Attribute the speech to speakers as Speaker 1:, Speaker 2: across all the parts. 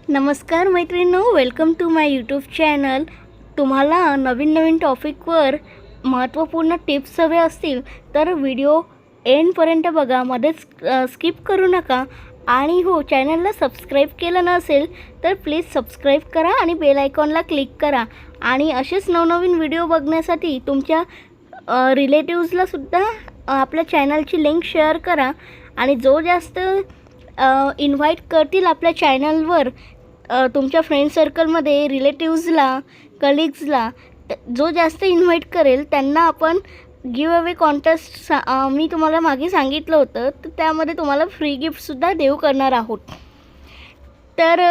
Speaker 1: नमस्कार मैत्रिणींनो, welcome to my YouTube channel. तुम्हाला नवीन टॉपिकवर महत्त्वपूर्ण टिप्स हवे असतील तर व्हिडिओ एंडपर्यंत बघा, मध्येच स्किप करू नका. आणि हो, चॅनलला सबस्क्राईब केलं नसेल तर प्लीज सबस्क्राईब करा आणि बेल आयकॉनला क्लिक करा. आणि असेच नवनवीन व्हिडिओ बघण्यासाठी तुमच्या रिलेटिव्सलासुद्धा आपल्या चॅनलची लिंक शेअर करा. आणि जो जास्त इन्व्हाइट करतील आपल्या चॅनलवर, तुमच्या फ्रेंड सर्कलमध्ये रिलेटिव्सला, कलिग्सला जो जास्त इन्व्हाइट करेल त्यांना आपण गिव अवे कॉन्टेस्ट मी तुम्हाला मागे सांगितलं होतं, तर त्यामध्ये तुम्हाला फ्री गिफ्टसुद्धा देऊ करणार आहोत. तर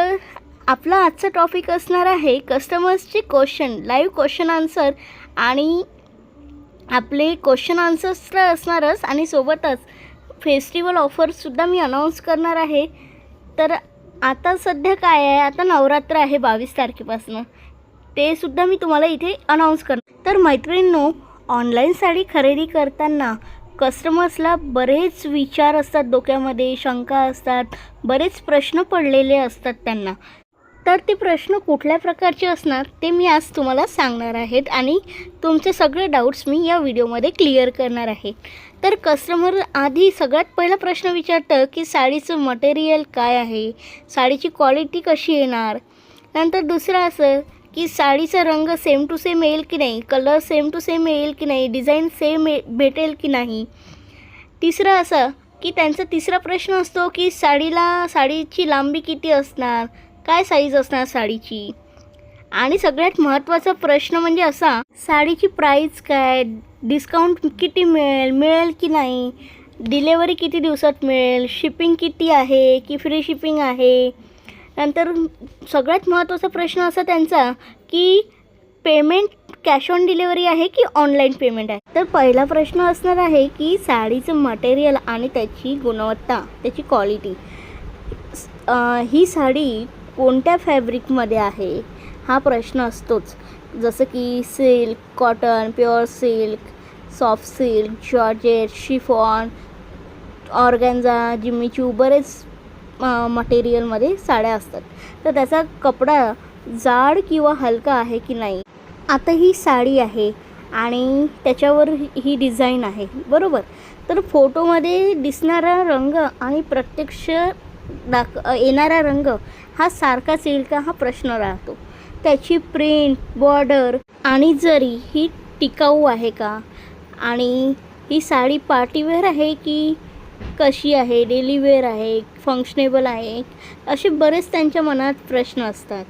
Speaker 1: आपला आजचा टॉपिक असणार आहे कस्टमर्सचे क्वेश्चन, लाईव्ह क्वेश्चन आन्सर. आणि आपले क्वेश्चन आन्सर्स तर असणारच आणि सोबतच फेस्टिवल ऑफर्ससुद्धा मी अनाऊन्स करणार आहे. तर आता सध्या काय आहे, आता नवरात्र आहे 22 तारखेपासून, ते सुद्धा मी तुम्हाला इथे अनाऊन्स करणार. तर मैत्रिणींनो, ऑनलाईन साडी खरेदी करताना कस्टमर्सला बरेच विचार असतात, डोक्यामध्ये शंका असतात, बरेच प्रश्न पडलेले असतात त्यांना. तर ते प्रश्न कुठल्या प्रकारचे असणार ते मी आज तुम्हाला सांगणार आहेत आणि तुमचे सगळे डाऊट्स मी या व्हिडिओमध्ये क्लिअर करणार आहे. तर कस्टमर आधी सगळ्यात पहिला प्रश्न विचारतं की साडीचं मटेरियल काय आहे, साडीची क्वालिटी कशी येणार. नंतर दुसरं असं की साडीचा रंग सेम टू सेम येईल की नाही, कलर सेम टू सेम येईल की नाही, डिझाईन सेम भेटेल की नाही. तिसरं असं की त्यांचा तिसरा प्रश्न असतो की साडीची लांबी किती असणार, काय साईज असणार साडीची. आणि सगळ्यात महत्त्वाचा प्रश्न म्हणजे असा, साडीची प्राईस काय, डिस्काउंट किती मिळेल की नाही, डिलेवरी किती दिवसात मिळेल, शिपिंग किती आहे की फ्री शिपिंग आहे. नंतर सगळ्यात महत्त्वाचा प्रश्न असा त्यांचा की पेमेंट कॅश ऑन डिलेवरी आहे की ऑनलाईन पेमेंट आहे. तर पहिला प्रश्न असणार आहे की साडीचं मटेरियल आणि त्याची गुणवत्ता, त्याची क्वालिटी. ही साडी कोणत्या फॅब्रिकमध्ये आहे हा प्रश्न असतोच. जसं की silk, cotton, pure silk, soft silk, georgette, chiffon, organza, Jimmy Choo, बरेच मटेरियलमध्ये साड्या असतात. तर त्याचा कपडा जाड किंवा हलका आहे की नाही. आता ही साडी आहे आणि त्याच्यावर ही डिझाईन आहे, बरोबर. तर फोटोमध्ये दिसणारा रंग आणि प्रत्यक्ष येणारा रंग हा सारखाच येईल का, हा प्रश्न राहतो. त्याची प्रिंट, बॉर्डर आणि जरी ही टिकाऊ आहे का, आणि ही साडी पार्टीवेअर आहे की कशी आहे, डेली वेअर आहे, फंक्शनेबल आहे, असे बरेच त्यांच्या मनात प्रश्न असतात.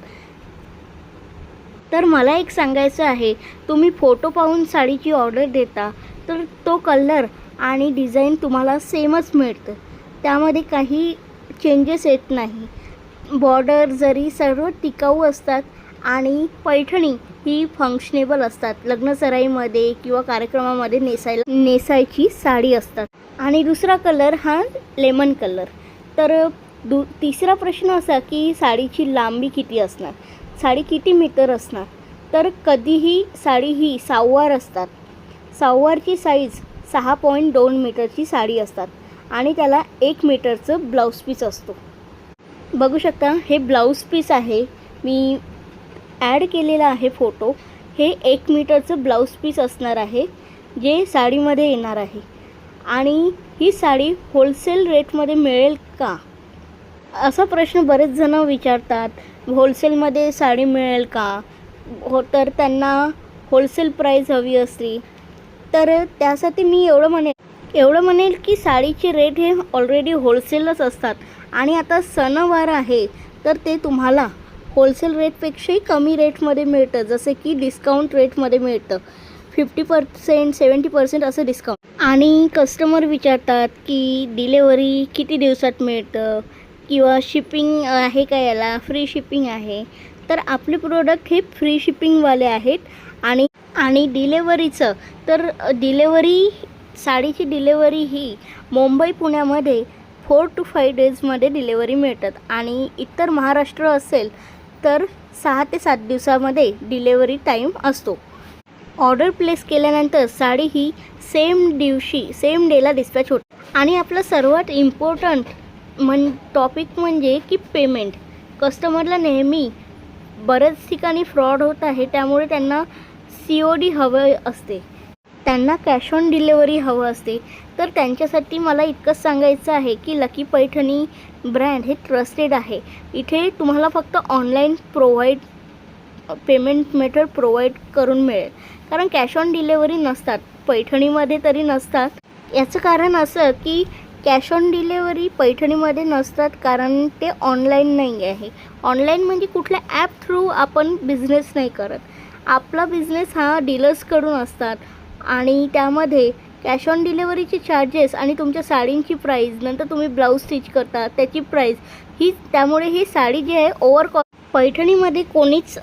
Speaker 1: तर मला एक सांगायचं आहे, तुम्ही फोटो पाहून साडीची ऑर्डर देता तर तो कलर आणि डिझाईन तुम्हाला सेमच मिळतं, त्यामध्ये काही चेंजेस येत नाही. बॉर्डर जरी सर्व टिकाऊ असतात आणि पैठणी ही फंक्शनेबल असतात, लग्नसराईमध्ये किंवा कार्यक्रमामध्ये नेसायची साडी असतात. आणि दुसरा कलर हा लेमन कलर. तर तिसरा प्रश्न असा की साडीची लांबी किती असणार, साडी किती मीटर असणार. तर कधीही साडी ही सहावार असतात, सहावारची साईज 6.2 मीटरची साडी असतात आणि त्याला 1 मीटरचं ब्लाऊज पीस असतो. बघू शकता, हे ब्लाऊज पीस आहे, मी ॲड केलेला आहे फोटो. हे 1 मीटरचं ब्लाऊज पीस असणार आहे जे साडीमध्ये येणार आहे. आणि ही साडी होलसेल रेटमध्ये मिळेल का, असा प्रश्न बरेच जण विचारतात. होलसेलमध्ये साडी मिळेल का, तर त्यांना होलसेल प्राईस हवी असली तर त्यासाठी मी एवढं म्हणेल की साडीचे रेट हे ऑलरेडी होलसेलच असतात. आणि आता सणवार आहे तर ते तुम्हाला होलसेल रेटपेक्षाही कमी रेटमध्ये मिळतं, जसे की डिस्काउंट रेटमध्ये मिळतं, 50%, 70% असं डिस्काउंट. आणि कस्टमर विचारतात की डिलेवरी किती दिवसात मिळतं किंवा शिपिंग आहे का, याला फ्री शिपिंग आहे. तर आपले प्रोडक्ट हे फ्री शिपिंगवाले आहेत. आणि डिलेवरीचं तर साडीची डिलेवरी ही मुंबई पुण्यामध्ये 4 to 5 डेजमध्ये डिलेवरी मिळतात. आणि इतर महाराष्ट्र असेल तर 6 ते 7 दिवसामध्ये डिलेवरी टाईम असतो. ऑर्डर प्लेस केल्यानंतर साडी ही सेम डेला डिस्पॅच होते. आणि आपलं सर्वात इम्पॉर्टंट टॉपिक म्हणजे की पेमेंट. कस्टमरला नेहमी बऱ्याच ठिकाणी फ्रॉड होत आहे, त्यामुळे त्यांना COD हवं असते, त्यांना कॅश ऑन डिलेवरी हवं असते. तर त्यांच्यासाठी मला इतकंच सांगायचं आहे की लकी पैठणी ब्रँड हे ट्रस्टेड आहे. इथे तुम्हाला फक्त ऑनलाईन पेमेंट मेथड प्रोव्हाइड करून मिळेल, कारण कॅश ऑन डिलेवरी नसतात पैठणीमध्ये तरी नसतात. याचं कारण असं की कॅश ऑन डिलेवरी पैठणीमध्ये नसतात कारण ते ऑनलाईन नाही आहे. ऑनलाईन म्हणजे कुठल्या ॲप थ्रू आपण बिझनेस नाही करत. आपला बिझनेस हा डीलर्सकडून असतात आणि त्यामध्ये कॅश ऑन डिलेवरीचे चार्जेस आणि तुमच्या साडींची प्राईस, नंतर तुम्ही ब्लाऊज स्टिच करता त्याची प्राईस ही, त्यामुळे ही साडी जी आहे ओव्हर कॉस्ट. पैठणीमध्ये कोणीच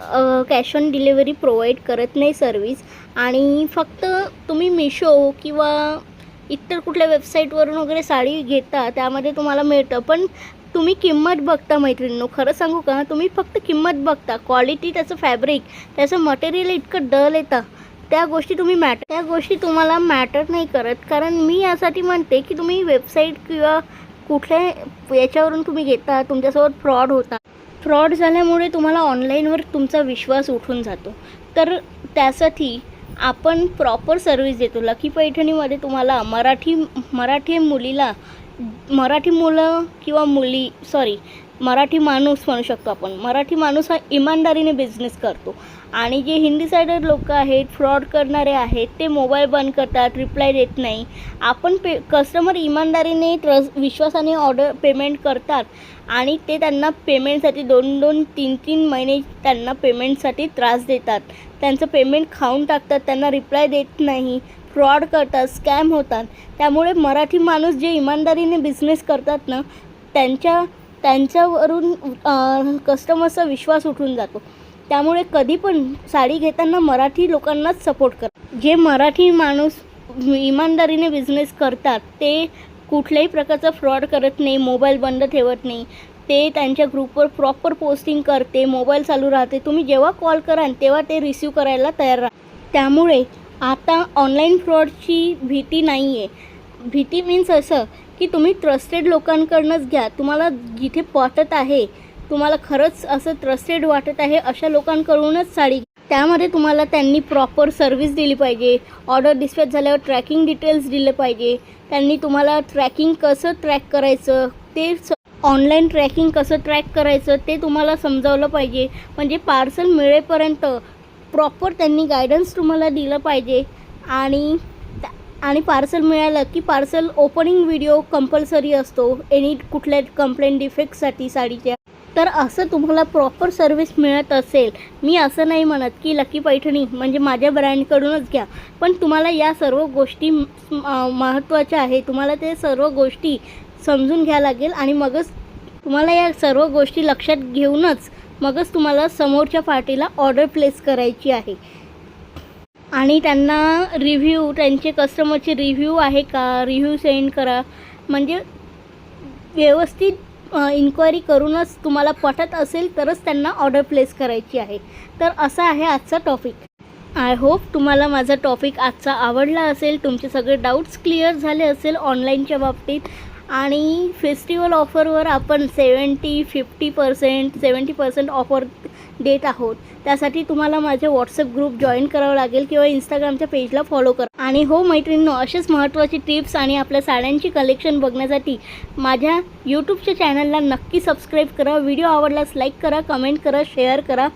Speaker 1: कॅश ऑन डिलेवरी प्रोव्हाइड करत नाही सर्विस. आणि फक्त तुम्ही मिशो किंवा इतर कुठल्या वेबसाईटवरून वगैरे साडी घेता त्यामध्ये तुम्हाला मिळतं, पण तुम्ही किंमत बघता मैत्रिणींनो. खरं सांगू का, तुम्ही फक्त किंमत बघता, क्वालिटी, त्याचं फॅब्रिक, त्याचं मटेरियल इतकं डल येतं, त्या गोष्टी तुम्हाला मॅटर नाही करत. कारण मी यासाठी म्हणते की तुम्ही वेबसाईट किंवा कुठल्या याच्यावरून तुम्ही घेता, तुमच्यासोबत फ्रॉड होता. फ्रॉड झाल्यामुळे तुम्हाला ऑनलाईनवर तुमचा विश्वास उठून जातो. तर त्यासाठी आपण प्रॉपर सर्विस देतो. लकी पैठणीमध्ये तुम्हाला मराठी मुलं किंवा मुली, मराठी माणूस म्हणू शकतो आपण. मराठी माणूस हा इमानदारीने बिझनेस करतो आणि जे हिंदी सायडर लोक आहेत, फ्रॉड करणारे आहेत, ते मोबाईल बंद करतात, रिप्लाय देत नाही. आपण कस्टमर इमानदारीने विश्वासाने ऑर्डर पेमेंट करतात आणि ते त्यांना पेमेंटसाठी 2-2, 3-3 महिने त्यांना पेमेंटसाठी त्रास देतात. त्यांचं पेमेंट खाऊन टाकतात, त्यांना रिप्लाय देत नाही, फ्रॉड करतात, स्कॅम होतात. त्यामुळे मराठी माणूस जे इमानदारीने बिझनेस करतात ना, त्यांच्यावरून कस्टमरचा विश्वास उठून जातो. त्यामुळे कधी पण साडी घेताना मराठी लोकांनाच सपोर्ट करा. जे मराठी माणूस इमानदारीने बिझनेस करतात ते कुठल्याही प्रकारचा फ्रॉड करत नाही, मोबाईल बंद ठेवत नाही. ते त्यांच्या ग्रुपवर प्रॉपर पोस्टिंग करते, मोबाईल चालू राहते. तुम्ही जेव्हा कॉल कराल तेव्हा ते रिसीव करायला तयार राहतात. त्यामुळे आता ऑनलाईन फ्रॉडची भीती नाही आहे. भीती मीन्स असं की तुम्ही ट्रस्टेड लोकांकडूनच घ्या. तुम्हाला जिथे वाटत आहे, तुम्हाला खरंच असं ट्रस्टेड वाटत आहे, अशा लोकांकडूनच साडी. त्यामध्ये तुम्हाला त्यांनी प्रॉपर सर्व्हिस दिली पाहिजे. ऑर्डर डिस्पॅच झाल्यावर ट्रॅकिंग डिटेल्स दिले पाहिजे. त्यांनी तुम्हाला कसं ट्रॅक करायचं, ते ऑनलाईन ट्रॅकिंग कसं ट्रॅक करायचं ते तुम्हाला समजावलं पाहिजे. म्हणजे पार्सल मिळेपर्यंत प्रॉपर त्यांनी गायडन्स तुम्हाला दिलं पाहिजे. आणि पार्सल मिळालं की पार्सल ओपनिंग व्हिडिओ कंपल्सरी असतो कुठल्या कंप्लेंट डिफेक्टसाठी साडीच्या. तर असं तुम्हाला प्रॉपर सर्विस मिळत असेल. मी असं नाही म्हणत की लकी पैठणी म्हणजे माझ्या ब्रँडकडूनच घ्या, पण तुम्हाला या सर्व गोष्टी महत्त्वाच्या आहे. तुम्हाला ते सर्व गोष्टी समजून घ्यायला लागेल आणि मगच तुम्हाला या सर्व गोष्टी लक्षात घेऊनच मगच तुम्हाला समोरच्या पार्टीला ऑर्डर प्लेस करायची आहे. आणि त्यांना रिव्ह्यू, त्यांचे कस्टमरचे रिव्ह्यू आहे का, रिव्ह्यू सेंड करा. म्हणजे व्यवस्थित इन्क्वायरी करूनच तुम्हाला पटत असेल तरच त्यांना ऑर्डर प्लेस करायची आहे. तर असा आहे आजचा टॉपिक. आय होप तुम्हाला माझा टॉपिक आजचा आवडला असेल, तुमचे सगळे डाऊट्स क्लिअर झाले असेल ऑनलाईनच्या बाबतीत. आणि फेस्टिवल ऑफरवर आपण 70% ऑफर देत आहोत. त्यासाठी तुम्हाला माझे व्हॉट्सअप ग्रुप जॉईन करावं लागेल किंवा इंस्टाग्रामच्या पेजला फॉलो करा. आणि हो मैत्रिणींनो, असेच महत्त्वाचे टिप्स आणि आपल्या साड्यांची कलेक्शन बघण्यासाठी माझ्या यूट्यूबच्या चॅनलला नक्की सबस्क्राईब करा. व्हिडिओ आवडल्यास लाईक करा, कमेंट करा, शेअर करा.